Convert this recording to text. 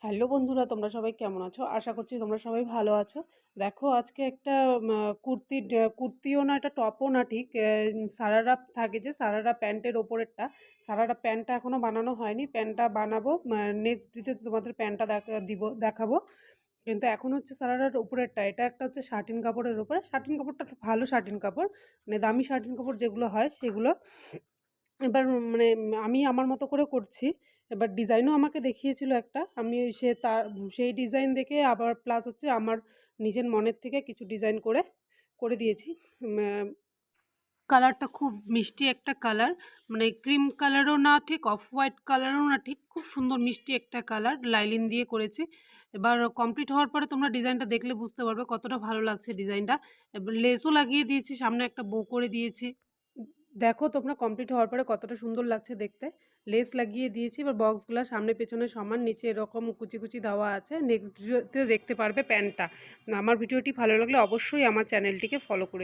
Hello বন্ধুরা, তোমরা সবাই কেমন আছো? আশা করছি তোমরা সবাই ভালো আছো। দেখো আজকে একটা কুর্তিও না, এটা টপও না ঠিক, সারারা থাকে যে সারারা প্যান্টের ওপরেরটা, সারারা প্যান্টটা এখনও বানানো হয়নি। প্যান্টটা বানাবো, নেক্সট দিতে তোমাদের প্যান্টটা দেখাবো। কিন্তু এখন হচ্ছে সারারার উপরেরটা, এটা একটা হচ্ছে শার্টিন কাপড়ের উপরে। শার্টিন কাপড়টা একটু ভালো শার্টিন কাপড়, মানে দামি শার্টিন কাপড় যেগুলো হয় সেগুলো। এবার মানে আমি আমার মতো করে করছি। এবার ডিজাইনও আমাকে দেখিয়েছিল একটা। আমি সেই ডিজাইন দেখে আবার প্লাস হচ্ছে আমার নিজের মনের থেকে কিছু ডিজাইন করে দিয়েছি। কালারটা খুব মিষ্টি একটা কালার, মানে ক্রিম কালারও না ঠিক, অফ হোয়াইট কালারও না ঠিক, খুব সুন্দর মিষ্টি একটা কালার লাইলিন দিয়ে করেছি। এবার কমপ্লিট হওয়ার পরে তোমরা ডিজাইনটা দেখলে বুঝতে পারবে কতটা ভালো লাগছে ডিজাইনটা। এবার লেসও লাগিয়ে দিয়েছি, সামনে একটা বো করে দিয়েছি। দেখো তোমরা কমপ্লিট হওয়ার পরে কতটা সুন্দর লাগছে দেখতে। লেস লাগিয়ে দিয়েছি। এবার বক্সগুলো সামনে পেছনে সমান, নিচে এরকম কুচি কুচি দেওয়া আছে। নেক্সট ভিডিওতে দেখতে পারবে প্যান্টটা। আমার ভিডিওটি ভালো লাগলে অবশ্যই আমার চ্যানেলটিকে ফলো করে